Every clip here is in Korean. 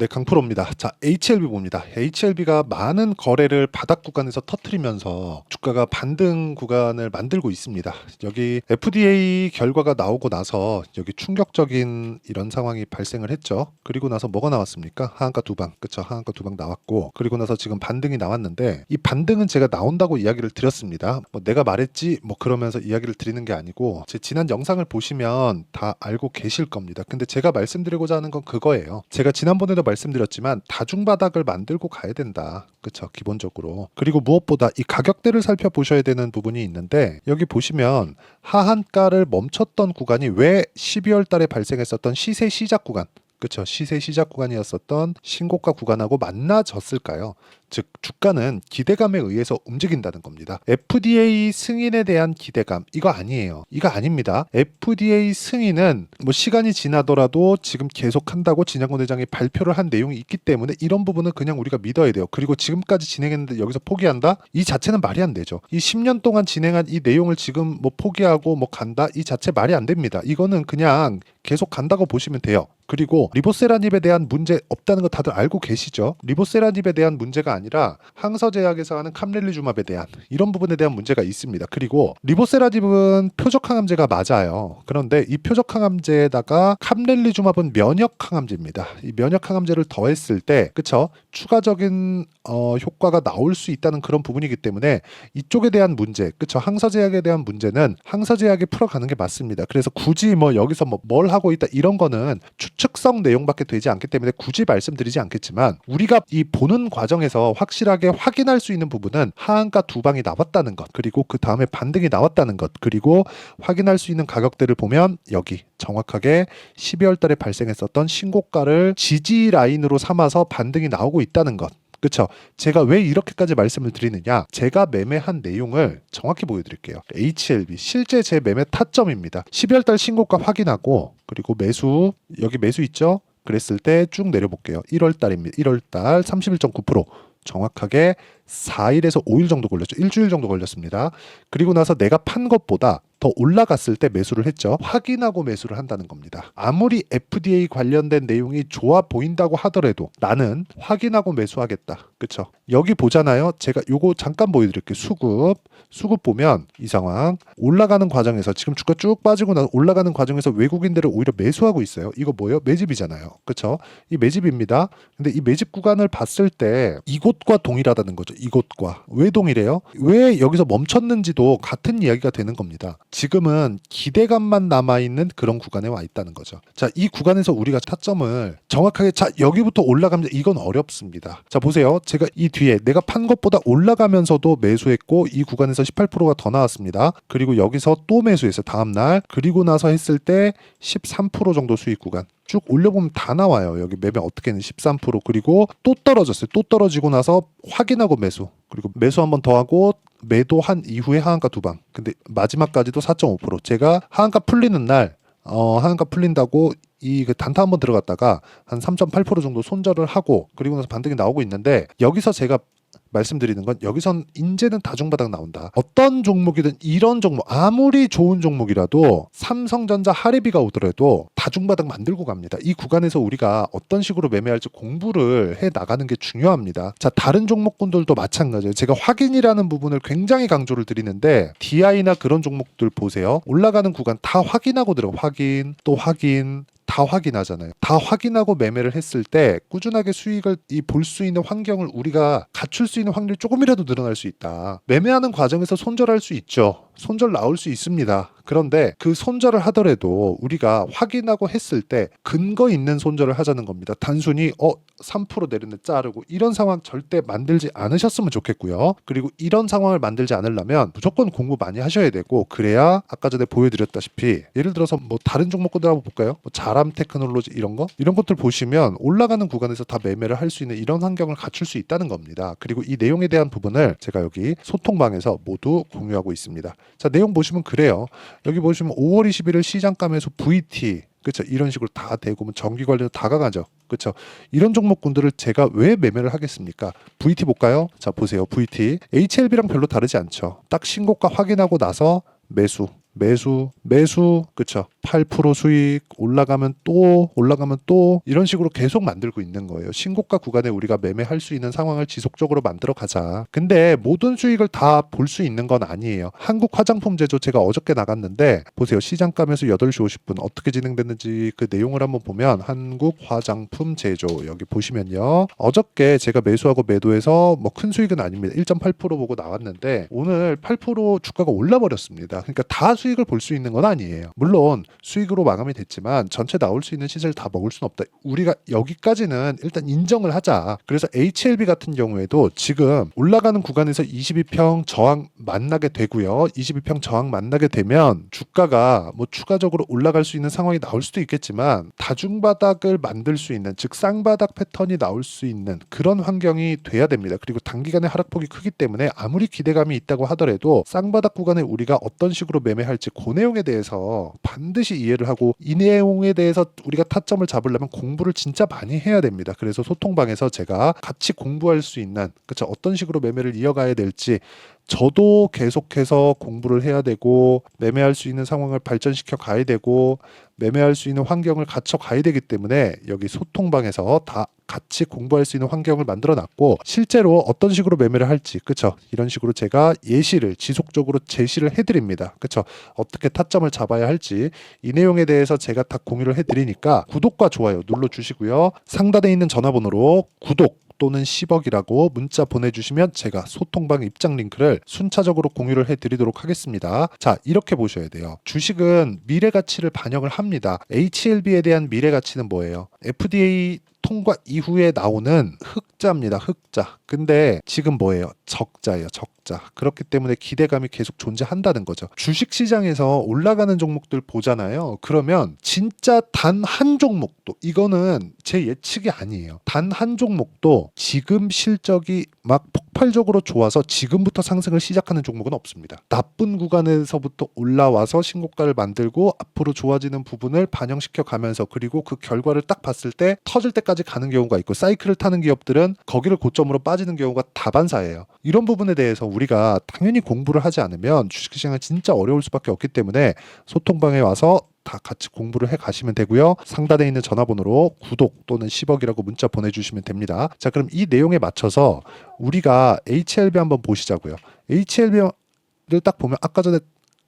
네, 강프로입니다. 자, HLB 봅니다. HLB가 많은 거래를 바닥 구간에서 터트리면서 주가가 반등 구간을 만들고 있습니다. 여기 FDA 결과가 나오고 나서 여기 충격적인 이런 상황이 발생을 했죠. 그리고 나서 뭐가 나왔습니까? 하한가 두 방, 그쵸? 하한가 두 방 나왔고, 그리고 나서 지금 반등이 나왔는데, 이 반등은 제가 나온다고 이야기를 드렸습니다. 뭐 내가 말했지 뭐 그러면서 이야기를 드리는 게 아니고, 제 지난 영상을 보시면 다 알고 계실 겁니다. 근데 제가 말씀드리고자 하는 건 그거예요. 제가 지난번에도 말씀드렸지만 다중바닥을 만들고 가야 된다. 그쵸? 기본적으로. 그리고 무엇보다 이 가격대를 살펴보셔야 되는 부분이 있는데, 여기 보시면 하한가를 멈췄던 구간이 왜 12월 달에 발생했었던 시세 시작 구간, 그쵸? 시세 시작 구간이었었던 신고가 구간하고 만나졌을까요? 즉 주가는 기대감에 의해서 움직인다는 겁니다. FDA 승인에 대한 기대감, 이거 아니에요. 이거 아닙니다. FDA 승인은 뭐 시간이 지나더라도 지금 계속한다고 진양권 회장이 발표를 한 내용이 있기 때문에 이런 부분은 그냥 우리가 믿어야 돼요. 그리고 지금까지 진행했는데 여기서 포기한다? 이 자체는 말이 안 되죠. 이 10년 동안 진행한 이 내용을 지금 뭐 포기하고 뭐 간다? 이 자체 말이 안 됩니다. 이거는 그냥 계속 간다고 보시면 돼요. 그리고 리보세라닙에 대한 문제 없다는 거 다들 알고 계시죠? 리보세라닙에 대한 문제가 아니라 항서제약에서 하는 캄렐리주맙에 대한 이런 부분에 대한 문제가 있습니다. 그리고 리보세라닙은 표적항암제가 맞아요. 그런데 이 표적항암제에다가 캄렐리주맙은 면역항암제입니다. 이 면역항암제를 더했을 때, 그쵸? 추가적인 효과가 나올 수 있다는 그런 부분이기 때문에 이쪽에 대한 문제, 그쵸? 항서제약에 대한 문제는 항서제약이 풀어가는 게 맞습니다. 그래서 굳이 뭐 여기서 뭐 뭘 하고 있다 이런 거는 추측성 내용밖에 되지 않기 때문에 굳이 말씀드리지 않겠지만, 우리가 이 보는 과정에서 확실하게 확인할 수 있는 부분은 하한가 두 방이 나왔다는 것, 그리고 그 다음에 반등이 나왔다는 것, 그리고 확인할 수 있는 가격대를 보면 여기 정확하게 12월 달에 발생했었던 신고가를 지지 라인으로 삼아서 반등이 나오고 있다는 것. 그쵸? 제가 왜 이렇게까지 말씀을 드리느냐? 제가 매매한 내용을 정확히 보여드릴게요. HLB 실제 제 매매 타점입니다. 12월 달 신고가 확인하고, 그리고 매수, 여기 매수 있죠? 그랬을 때 쭉 내려볼게요. 1월 달입니다. 1월 달 31.9%. 정확하게 4일에서 5일 정도 걸렸죠. 일주일 정도 걸렸습니다. 그리고 나서 내가 판 것보다 더 올라갔을 때 매수를 했죠. 확인하고 매수를 한다는 겁니다. 아무리 FDA 관련된 내용이 좋아 보인다고 하더라도 나는 확인하고 매수하겠다. 그쵸? 여기 보잖아요. 제가 요거 잠깐 보여드릴게요. 수급 보면 이 상황 올라가는 과정에서 지금 주가 쭉 빠지고 나서 올라가는 과정에서 외국인들을 오히려 매수하고 있어요. 이거 뭐예요? 매집이잖아요. 그쵸? 이 매집입니다. 근데 이 매집 구간을 봤을 때 이곳과 동일하다는 거죠. 이곳과. 왜 동일해요? 왜 여기서 멈췄는지도 같은 이야기가 되는 겁니다. 지금은 기대감만 남아있는 그런 구간에 와 있다는 거죠. 자, 이 구간에서 우리가 타점을 정확하게, 자, 여기부터 올라가면 이건 어렵습니다. 자, 보세요. 제가 이 뒤에 내가 판 것보다 올라가면서도 매수했고 이 구간에서 18%가 더 나왔습니다. 그리고 여기서 또 매수했어요. 다음날. 그리고 나서 했을 때 13% 정도 수익 구간. 쭉 올려보면 다 나와요. 여기 매매 어떻게는 13%, 그리고 또 떨어졌어요. 또 떨어지고 나서 확인하고 매수, 그리고 매수 한 번 더 하고 매도한 이후에 하한가 두 방. 근데 마지막까지도 4.5%. 제가 하한가 풀리는 날 하한가 풀린다고 이 단타 한번 들어갔다가 한 3.8% 정도 손절을 하고, 그리고 나서 반등이 나오고 있는데, 여기서 제가 말씀드리는 건 여기선 이제는 다중바닥 나온다. 어떤 종목이든 이런 종목, 아무리 좋은 종목이라도 삼성전자 하리비가 오더라도 다중바닥 만들고 갑니다. 이 구간에서 우리가 어떤 식으로 매매할지 공부를 해 나가는 게 중요합니다. 자, 다른 종목군들도 마찬가지예요. 제가 확인이라는 부분을 굉장히 강조를 드리는데, DI나 그런 종목들 보세요. 올라가는 구간 다 확인하고 들어가. 확인, 또 확인, 다 확인하잖아요. 다 확인하고 매매를 했을 때 꾸준하게 수익을 볼 수 있는 환경을 우리가 갖출 수 있는 확률이 조금이라도 늘어날 수 있다. 매매하는 과정에서 손절할 수 있죠. 손절 나올 수 있습니다. 그런데 그 손절을 하더라도 우리가 확인하고 했을 때 근거 있는 손절을 하자는 겁니다. 단순히 3% 내렸네 자르고 이런 상황 절대 만들지 않으셨으면 좋겠고요. 그리고 이런 상황을 만들지 않으려면 무조건 공부 많이 하셔야 되고, 그래야 아까 전에 보여드렸다시피 예를 들어서 뭐 다른 종목들 한번 볼까요? 뭐 자람 테크놀로지 이런 것들 보시면 올라가는 구간에서 다 매매를 할 수 있는 이런 환경을 갖출 수 있다는 겁니다. 그리고 이 내용에 대한 부분을 제가 여기 소통방에서 모두 공유하고 있습니다. 자, 내용 보시면 그래요. 여기 보시면 5월 21일 시장가 매수 VT, 그렇죠? 이런 식으로 다 되고 정기 관리도 다 강하죠. 그렇죠? 이런 종목군들을 제가 왜 매매를 하겠습니까? VT 볼까요? 자, 보세요. VT HLB랑 별로 다르지 않죠. 딱 신고가 확인하고 나서 매수, 매수, 그쵸? 8% 수익 올라가면 또 이런 식으로 계속 만들고 있는 거예요. 신고가 구간에 우리가 매매할 수 있는 상황을 지속적으로 만들어 가자. 근데 모든 수익을 다 볼 수 있는 건 아니에요. 한국 화장품 제조 제가 어저께 나갔는데 보세요. 시장가 매수 8시 50분 어떻게 진행됐는지 그 내용을 한번 보면 한국 화장품 제조 여기 보시면요. 어저께 제가 매수하고 매도해서 뭐 큰 수익은 아닙니다. 1.8% 보고 나왔는데 오늘 8% 주가가 올라 버렸습니다. 그러니까 다 수익을 볼 수 있는 건 아니에요. 물론 수익으로 마감이 됐지만 전체 나올 수 있는 시세를 다 먹을 수는 없다. 우리가 여기까지는 일단 인정을 하자. 그래서 HLB 같은 경우에도 지금 올라가는 구간에서 22평 저항 만나게 되고요. 22평 저항 만나게 되면 주가가 뭐 추가적으로 올라갈 수 있는 상황이 나올 수도 있겠지만 다중바닥을 만들 수 있는 즉 쌍바닥 패턴이 나올 수 있는 그런 환경이 돼야 됩니다. 그리고 단기간에 하락폭이 크기 때문에 아무리 기대감이 있다고 하더라도 쌍바닥 구간에 우리가 어떤 식으로 매매할지 그 내용에 대해서 반드시 이해를 하고 이 내용에 대해서 우리가 타점을 잡으려면 공부를 진짜 많이 해야 됩니다. 그래서 소통방에서 제가 같이 공부할 수 있는 그쵸 어떤 식으로 매매를 이어가야 될지 저도 계속해서 공부를 해야 되고 매매할 수 있는 상황을 발전시켜 가야 되고 매매할 수 있는 환경을 갖춰 가야 되기 때문에 여기 소통방에서 다 같이 공부할 수 있는 환경을 만들어 놨고 실제로 어떤 식으로 매매를 할지 그쵸 이런 식으로 제가 예시를 지속적으로 제시를 해드립니다. 그쵸 어떻게 타점을 잡아야 할지 이 내용에 대해서 제가 다 공유를 해드리니까 구독과 좋아요 눌러주시고요. 상단에 있는 전화번호로 구독 또는 10억이라고 문자 보내주시면 제가 소통방 입장 링크를 순차적으로 공유를 해드리도록 하겠습니다. 자 이렇게 보셔야 돼요. 주식은 미래 가치를 반영을 합니다. HLB에 대한 미래 가치는 뭐예요? FDA 통과 이후에 나오는 흑자입니다. 흑자. 근데 지금 뭐예요? 적자예요. 적자. 그렇기 때문에 기대감이 계속 존재한다는 거죠. 주식시장에서 올라가는 종목들 보잖아요. 그러면 진짜 단 한 종목도 이거는 제 예측이 아니에요. 단 한 종목도 지금 실적이 막 폭발적으로 좋아서 지금부터 상승을 시작하는 종목은 없습니다. 나쁜 구간에서부터 올라와서 신고가를 만들고 앞으로 좋아지는 부분을 반영시켜 가면서 그리고 그 결과를 딱 봤을 때 터질 때까지 가는 경우가 있고 사이클을 타는 기업들은 거기를 고점으로 빠지는 경우가 다반사예요. 이런 부분에 대해서 우리가 당연히 공부를 하지 않으면 주식시장은 진짜 어려울 수밖에 없기 때문에 소통방에 와서 다 같이 공부를 해 가시면 되고요. 상단에 있는 전화번호로 구독 또는 10억이라고 문자 보내주시면 됩니다. 자 그럼 이 내용에 맞춰서 우리가 HLB 한번 보시자고요. HLB를 딱 보면 아까 전에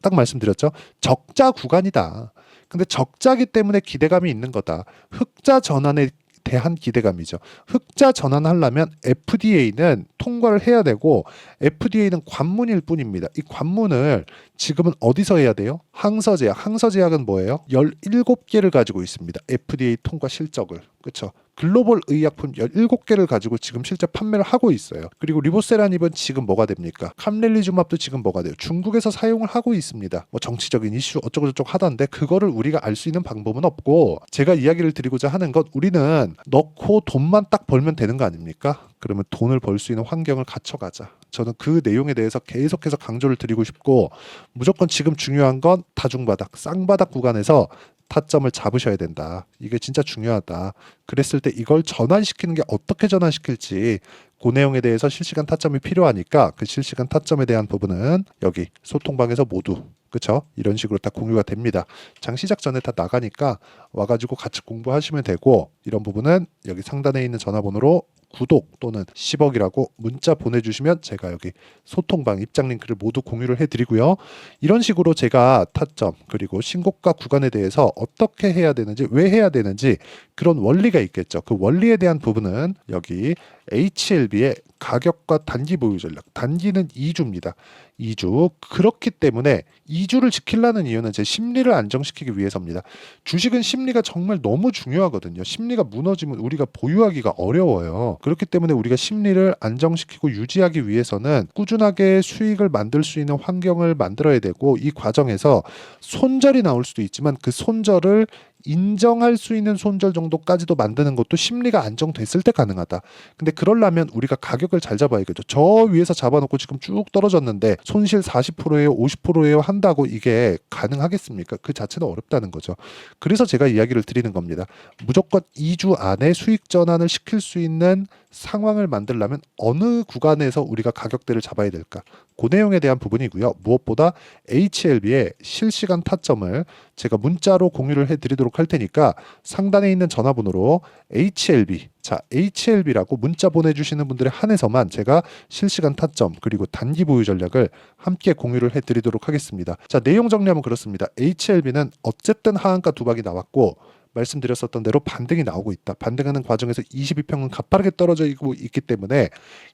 딱 말씀드렸죠. 적자 구간이다. 근데 적자기 때문에 기대감이 있는 거다. 흑자 전환에 대한 기대감이죠. 흑자 전환하려면 FDA는 통과를 해야 되고 FDA는 관문일 뿐입니다. 이 관문을 지금은 어디서 해야 돼요? 항서제약. 항서제약은 뭐예요? 17개를 가지고 있습니다. FDA 통과 실적을. 그렇죠? 글로벌 의약품 17개를 가지고 지금 실제 판매를 하고 있어요. 그리고 리보세라닙은 지금 뭐가 됩니까? 캄렐리주맙도 지금 뭐가 돼요? 중국에서 사용을 하고 있습니다. 뭐 정치적인 이슈 어쩌고저쩌고 하던데 그거를 우리가 알 수 있는 방법은 없고 제가 이야기를 드리고자 하는 것 우리는 넣고 돈만 딱 벌면 되는 거 아닙니까? 그러면 돈을 벌 수 있는 환경을 갖춰가자. 저는 그 내용에 대해서 계속해서 강조를 드리고 싶고 무조건 지금 중요한 건 다중바닥, 쌍바닥 구간에서 타점을 잡으셔야 된다. 이게 진짜 중요하다. 그랬을 때 이걸 전환시키는 게 어떻게 전환시킬지 그 내용에 대해서 실시간 타점이 필요하니까 그 실시간 타점에 대한 부분은 여기 소통방에서 모두 그쵸? 이런 식으로 다 공유가 됩니다. 장 시작 전에 다 나가니까 와가지고 같이 공부하시면 되고 이런 부분은 여기 상단에 있는 전화번호로 구독 또는 10억이라고 문자 보내주시면 제가 여기 소통방 입장 링크를 모두 공유를 해드리고요. 이런 식으로 제가 타점 그리고 신고가 구간에 대해서 어떻게 해야 되는지 왜 해야 되는지 그런 원리가 있겠죠. 그 원리에 대한 부분은 여기 HLB의 가격과 단기 보유 전략 단기는 2주입니다. 2주 그렇기 때문에 2주를 지키려는 이유는 제 심리를 안정시키기 위해서입니다. 주식은 심리가 정말 너무 중요하거든요. 심리가 무너지면 우리가 보유하기가 어려워요. 그렇기 때문에 우리가 심리를 안정시키고 유지하기 위해서는 꾸준하게 수익을 만들 수 있는 환경을 만들어야 되고 이 과정에서 손절이 나올 수도 있지만 그 손절을 인정할 수 있는 손절 정도까지도 만드는 것도 심리가 안정됐을 때 가능하다. 근데 그러려면 우리가 가격을 잘 잡아야겠죠. 저 위에서 잡아놓고 지금 쭉 떨어졌는데 손실 40%예요, 50%예요 한다고 이게 가능하겠습니까? 그 자체는 어렵다는 거죠. 그래서 제가 이야기를 드리는 겁니다. 무조건 2주 안에 수익 전환을 시킬 수 있는 상황을 만들려면 어느 구간에서 우리가 가격대를 잡아야 될까? 그 내용에 대한 부분이고요. 무엇보다 HLB의 실시간 타점을 제가 문자로 공유를 해드리도록 할 테니까 상단에 있는 전화번호로 HLB, 자 HLB라고 문자 보내주시는 분들에 한해서만 제가 실시간 타점 그리고 단기 보유 전략을 함께 공유를 해드리도록 하겠습니다. 자, 내용 정리하면 그렇습니다. HLB는 어쨌든 하한가 두박이 나왔고 말씀드렸었던 대로 반등이 나오고 있다. 반등하는 과정에서 22평은 가파르게 떨어지고 있기 때문에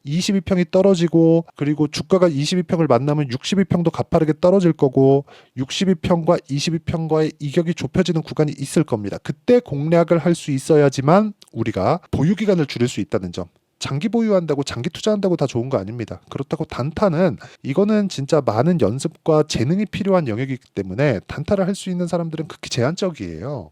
22평이 떨어지고 그리고 주가가 22평을 만나면 62평도 가파르게 떨어질 거고 62평과 22평과의 이격이 좁혀지는 구간이 있을 겁니다. 그때 공략을 할 수 있어야지만 우리가 보유 기간을 줄일 수 있다는 점. 장기 보유한다고 장기 투자한다고 다 좋은 거 아닙니다. 그렇다고 단타는 이거는 진짜 많은 연습과 재능이 필요한 영역이기 때문에 단타를 할 수 있는 사람들은 극히 제한적이에요.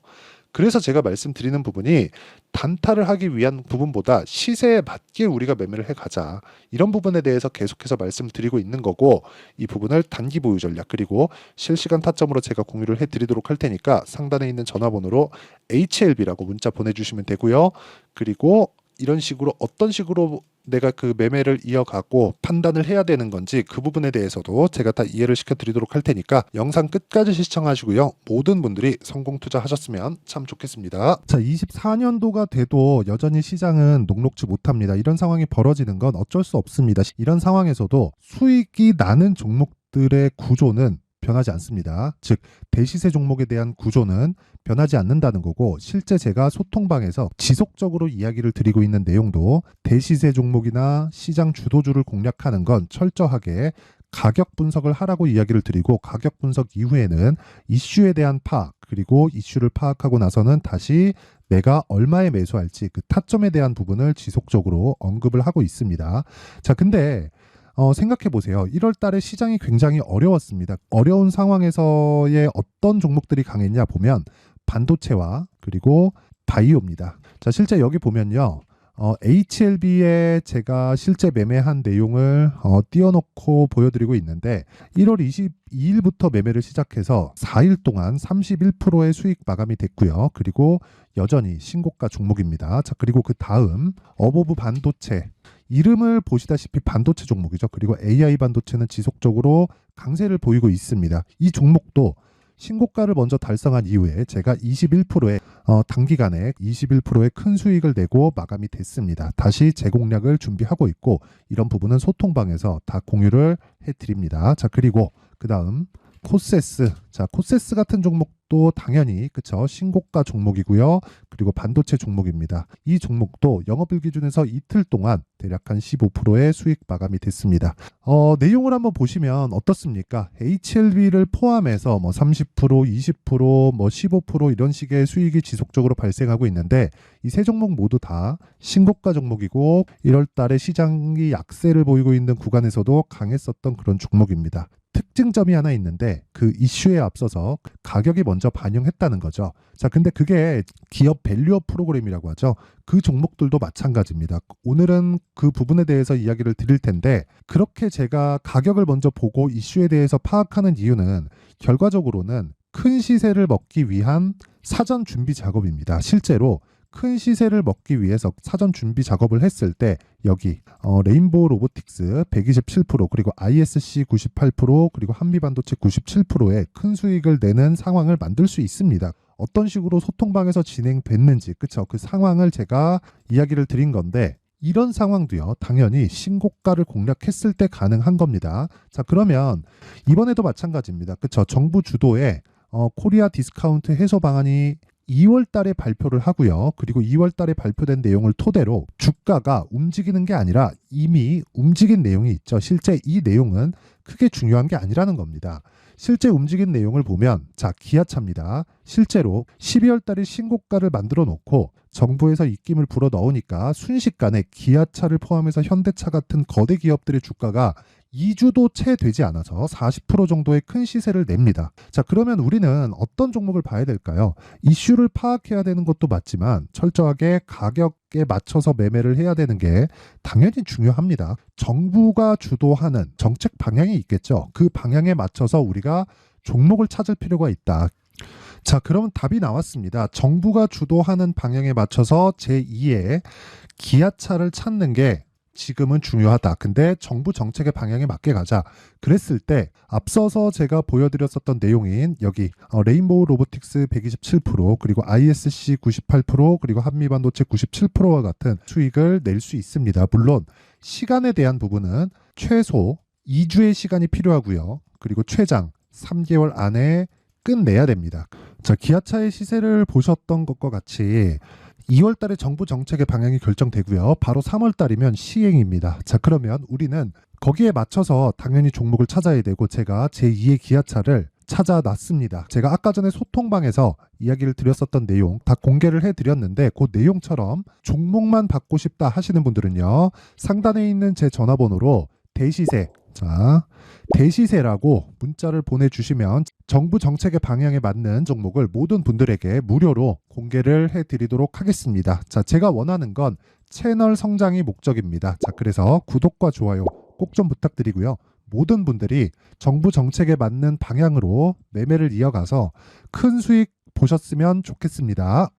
그래서 제가 말씀드리는 부분이 단타를 하기 위한 부분보다 시세에 맞게 우리가 매매를 해가자. 이런 부분에 대해서 계속해서 말씀드리고 있는 거고 이 부분을 단기 보유 전략 그리고 실시간 타점으로 제가 공유를 해드리도록 할 테니까 상단에 있는 전화번호로 HLB라고 문자 보내주시면 되고요. 그리고 이런 식으로 어떤 식으로 내가 그 매매를 이어가고 판단을 해야 되는 건지 그 부분에 대해서도 제가 다 이해를 시켜드리도록 할 테니까 영상 끝까지 시청하시고요. 모든 분들이 성공 투자하셨으면 참 좋겠습니다. 자, 24년도가 돼도 여전히 시장은 녹록지 못합니다. 이런 상황이 벌어지는 건 어쩔 수 없습니다. 이런 상황에서도 수익이 나는 종목들의 구조는 변하지 않습니다. 즉 대시세 종목에 대한 구조는 변하지 않는다는 거고 실제 제가 소통방에서 지속적으로 이야기를 드리고 있는 내용도 대시세 종목이나 시장 주도주를 공략하는 건 철저하게 가격 분석을 하라고 이야기를 드리고 가격 분석 이후에는 이슈에 대한 파악 그리고 이슈를 파악하고 나서는 다시 내가 얼마에 매수할지 그 타점에 대한 부분을 지속적으로 언급을 하고 있습니다. 자, 근데 생각해 보세요. 1월 달에 시장이 굉장히 어려웠습니다. 어려운 상황에서의 어떤 종목들이 강했냐 보면 반도체와 그리고 바이오입니다. 자, 실제 여기 보면요. HLB에 제가 실제 매매한 내용을 띄워놓고 보여드리고 있는데 1월 22일부터 매매를 시작해서 4일 동안 31%의 수익 마감이 됐고요. 그리고 여전히 신고가 종목입니다. 자, 그리고 그 다음 어보브 반도체 이름을 보시다시피 반도체 종목이죠. 그리고 AI 반도체는 지속적으로 강세를 보이고 있습니다. 이 종목도 신고가를 먼저 달성한 이후에 제가 21%의 단기간에 21%의 큰 수익을 내고 마감이 됐습니다. 다시 재공략을 준비하고 있고 이런 부분은 소통방에서 다 공유를 해드립니다. 자, 그리고 그 다음 코세스. 자, 코세스 같은 종목도 당연히 그쵸 신고가 종목이고요. 그리고 반도체 종목입니다. 이 종목도 영업일 기준에서 이틀 동안 대략 한 15%의 수익 마감이 됐습니다. 내용을 한번 보시면 어떻습니까? HLB를 포함해서 뭐 30%, 20%, 뭐 15% 이런 식의 수익이 지속적으로 발생하고 있는데 이 세 종목 모두 다 신고가 종목이고 1월 달에 시장이 약세를 보이고 있는 구간에서도 강했었던 그런 종목입니다. 특징점이 하나 있는데 그 이슈에 앞서서 가격이 먼저 반영했다는 거죠. 자, 근데 그게 기업 밸류업 프로그램이라고 하죠. 그 종목들도 마찬가지입니다. 오늘은 그 부분에 대해서 이야기를 드릴 텐데 그렇게 제가 가격을 먼저 보고 이슈에 대해서 파악하는 이유는 결과적으로는 큰 시세를 먹기 위한 사전 준비 작업입니다. 실제로 큰 시세를 먹기 위해서 사전 준비 작업을 했을 때 여기 레인보우 로보틱스 127% 그리고 ISC 98% 그리고 한미반도체 97%의 큰 수익을 내는 상황을 만들 수 있습니다. 어떤 식으로 소통방에서 진행됐는지 그쵸? 그 상황을 제가 이야기를 드린 건데 이런 상황도요 당연히 신고가를 공략했을 때 가능한 겁니다. 자, 그러면 이번에도 마찬가지입니다. 그쵸? 정부 주도의 코리아 디스카운트 해소 방안이 2월 달에 발표를 하고요. 그리고 2월 달에 발표된 내용을 토대로 주가가 움직이는 게 아니라 이미 움직인 내용이 있죠. 실제 이 내용은 크게 중요한 게 아니라는 겁니다. 실제 움직인 내용을 보면 자, 기아차입니다. 실제로 12월 달에 신고가를 만들어 놓고 정부에서 입김을 불어 넣으니까 순식간에 기아차를 포함해서 현대차 같은 거대 기업들의 주가가 2주도 채 되지 않아서 40% 정도의 큰 시세를 냅니다. 자, 그러면 우리는 어떤 종목을 봐야 될까요? 이슈를 파악해야 되는 것도 맞지만 철저하게 가격에 맞춰서 매매를 해야 되는 게 당연히 중요합니다. 정부가 주도하는 정책 방향이 있겠죠. 그 방향에 맞춰서 우리가 종목을 찾을 필요가 있다. 자, 그러면 답이 나왔습니다. 정부가 주도하는 방향에 맞춰서 제2의 기아차를 찾는 게 지금은 중요하다. 근데 정부 정책의 방향에 맞게 가자. 그랬을 때 앞서서 제가 보여드렸었던 내용인 여기 레인보우 로보틱스 127% 그리고 ISC 98% 그리고 한미반도체 97%와 같은 수익을 낼 수 있습니다. 물론 시간에 대한 부분은 최소 2주의 시간이 필요하고요. 그리고 최장 3개월 안에 끝내야 됩니다. 자, 기아차의 시세를 보셨던 것과 같이 2월 달에 정부 정책의 방향이 결정되고요. 바로 3월 달이면 시행입니다. 자, 그러면 우리는 거기에 맞춰서 당연히 종목을 찾아야 되고 제가 제2의 기아차를 찾아놨습니다. 제가 아까 전에 소통방에서 이야기를 드렸었던 내용 다 공개를 해드렸는데 그 내용처럼 종목만 받고 싶다 하시는 분들은요. 상단에 있는 제 전화번호로 대시세, 자, 대시세라고 문자를 보내주시면 정부 정책의 방향에 맞는 종목을 모든 분들에게 무료로 공개를 해드리도록 하겠습니다. 자, 제가 원하는 건 채널 성장이 목적입니다. 자, 그래서 구독과 좋아요 꼭 좀 부탁드리고요. 모든 분들이 정부 정책에 맞는 방향으로 매매를 이어가서 큰 수익 보셨으면 좋겠습니다.